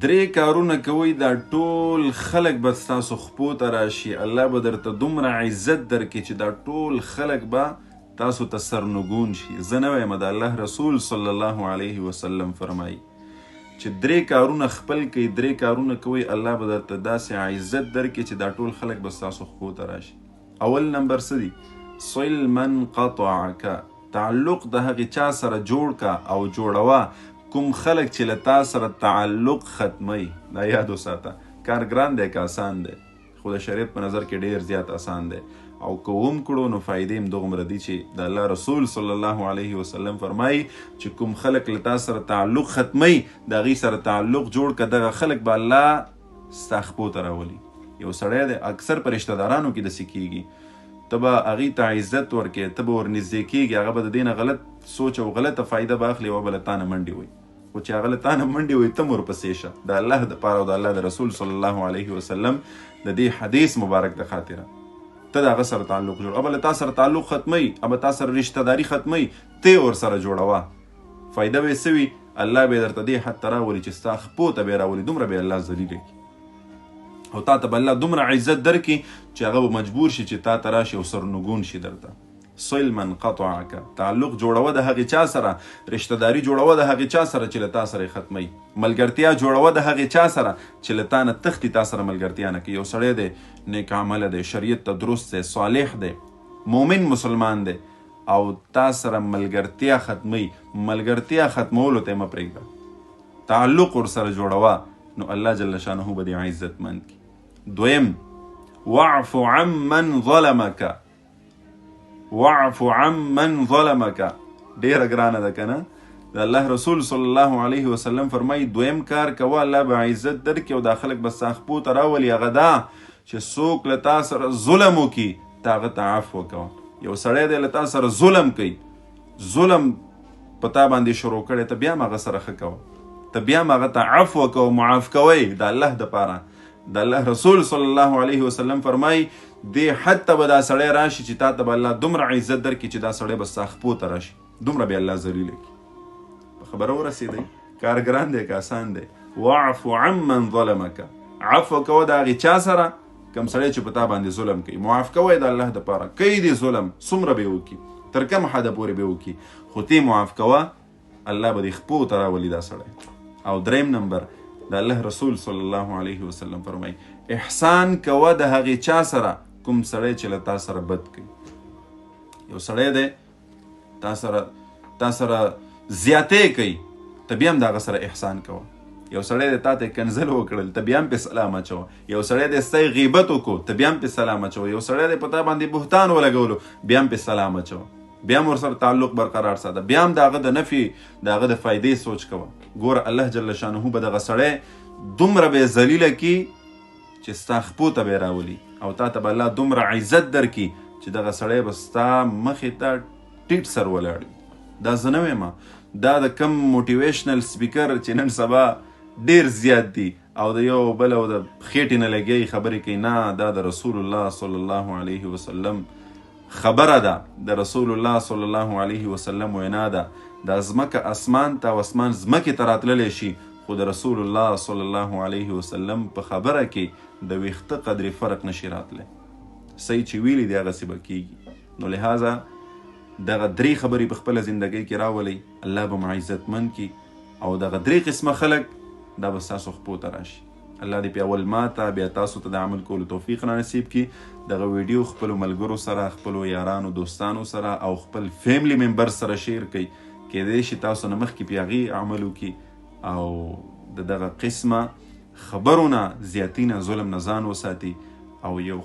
درې کارونه کوئ دا ټول خلک به ستاسو خپو ته راشي. الله به درته دومره عزت درکړي چې دا ټول خلک به تاسو ته سرنګون شي. زه نه وایم، د الله رسول صلی الله علیه وسلم فرمایي چې درې کارونه خپل کوي، درې کارونه کوئ، الله به درته داسې عزت درکړي چې دا ټول خلک به ستاسو خپو ته راشي. اول نمبر څه دی؟ صل من قطعک، تعلق د هغې چا سره جوړ کا او جوړوه کوم خلک چې له تا سره تعلق ختموي. دا یاد وساته، کار ګران دی که آسان دی؟ خو د شریعت په نظر کې ډیر زیات آسان دی، او که هم کړو نو فایدې هم دومره دي چې د الله رسول صلی الله علیه وسلم فرمایي چې کوم خلک له تا سره تعلق ختموي د هغې سره تعلق جوړ که، دغه خلک به الله ستا خپو ته راولي. یو سړی دی اکثر په رشته دارانو کې داسې کېږي، ته به هغې ته عزت ورکې، ته به ورنږدې کېږي، هغه به د دې نه غلط سوچ او غلطه فایده به اخلي او به له تا نه منډې وایي. خو چې هغه له تا نه منډې وایي ته هم ورپسې شه، د الله دپاره او د الله د رسول صلی الله علیه وسلم د دې حدیث مبارک د خاطره ته د هغه سره تعلق جوړ. او به له تا سره تعلق ختموي، او به تا سره رشته داري ختموي، ته یې ورسره جوړوه. فایده به یې څه وي؟ الله به یې درته دې حد ته راولي چې ستا خپو ته به یې راولي، دومره به یې الله ذلیله کړي، او تا ته به الله دومره عزت درکړي چې هغه به مجبور شي چې تا ته راشي او سرنګون شي درته. صل من قطعک، تعلق جوړوه د هغې چا سره، رشته داري جوړوه د هغې چا سره چې له تا سره یې ختموي، ملګرتیا جوړوه د هغې چا سره چې له تا نه تښتي، تا سره ملګرتیا نه کوي. یو سړی دی نیک عمله دی، شریعت ته درست دی، صالح دی، مؤمن مسلمان دی، او تا سره ملګرتیا ختموي، ملګرتیا ختمولو ته یې مه پرېږده، تعلق ورسره جوړوه، نو الله جل شانه به دې عزتمند کړي. دویم، واعف عن من ظلمک، واعف عن من ظلمک، ډیره ګرانه ده که نه؟ د الله رسول صلی الله علیه وسلم فرمایي دویم کار کوه، الله به عزت درکړي او دا خلک به ستا خپو ته راولي. هغه دا چې څوک له تا سره ظلم وکړي ته هغه ته عفو کوه. یو سړی دی له تا سره ظلم کوي، ظلم په تا باندې شروع کړی، ته بیا هم هغه سره ښه کوه، ته بیا هم هغه ته عفو کوه، معاف کوئ د الله دپاره. د الله رسول صلی الله علیه وسلم فرمایي دې حد ته به دا سړی راشي چې تا ته به الله دومره عزت درکړي چې دا سړی به ستا خپو ته راشي، دومره به الله ذلیله کړي. په خبره ورسېدئ؟ کار ګران دی که آسان دی؟ واعف عن من ظلمک، عفو کوه د هغې چا سره کوم سړی چې په تا باندې ظلم کوي، معاف کوئ د الله دپاره. کوي دې ظلم څومره به یې وکړي، تر کوم حده پورې به یې وکړي، خو ته معاف کوه، الله به دې خپو ته راولي دا سړی. او دریم نمبر، د الله رسول صلی الله علیه وسلم فرمایي احسان کوه د هغې چا سره کوم سړی چې له تا سره بد کوي. یو سړی دی تا سره زیاتې کوي، ته بیا هم د هغه سره احسان کوه. یو سړی دی تا ته یې کنځل وکړل، ته بیا هم پرې سلام اچوه. یو سړی دی ستا یې غیبت وکړو، ته بیا هم پرې سلام اچوه. یو سړی دی په تا باندې بهتان ولګولو، بیا هم پرې سلام اچوه، بیا هم ورسره تعلق برقرار ساته، بیا هم د هغه د نفي د هغه د فایدې سوچ کوه. ګوره الله جل شانه به دغه سړی دومره به یې ذلیله کړي چې ستا خپو ته به یې راولي، او تا ته به الله دومره عزت درکړي چې دغه سړی به ستا مخې ته ټیټ سر ولاړ وي. دا زه نه وایم، دا د کم موټیویشنل سپیکر چې نن سبا ډیر زیات دي او د یو بل او د خېټې نه لګیایي خبرې کوي، نه، دا د رسول الله صلی الله علیه وسلم خبره ده، د رسول الله صلی الله علیه وسلم وینا ده. دا ځمکه اسمان ته او اسمان ځمکې ته راتللی شي، خو د رسول الله صلی الله علیه وسلم په خبره کې د ویښته قدرې فرق نشي راتلی. صحیح چې ویلي دی هغسې به کېږي. نو لهذا دغه درې خبرې په خپله زندګۍ کې راولئ، الله به مو عزتمند کړي، او دغه درې قسمه خلک دا به ستاسو خپو ته راشي. الله دې په اول ما ته بیا تاسو ته د عمل کولو توفیق را نصیب کړي. دغه ویډیو خپلو ملګرو سره، خپلو یارانو دوستانو سره او خپل فیملی ممبر سره شیر کړئ، کیدای شي تاسو نه مخکې په هغې عمل وکړي او د دغه قسمه خبرو نه، زیاتي نه، ظلم نه ځان وساتي، او یو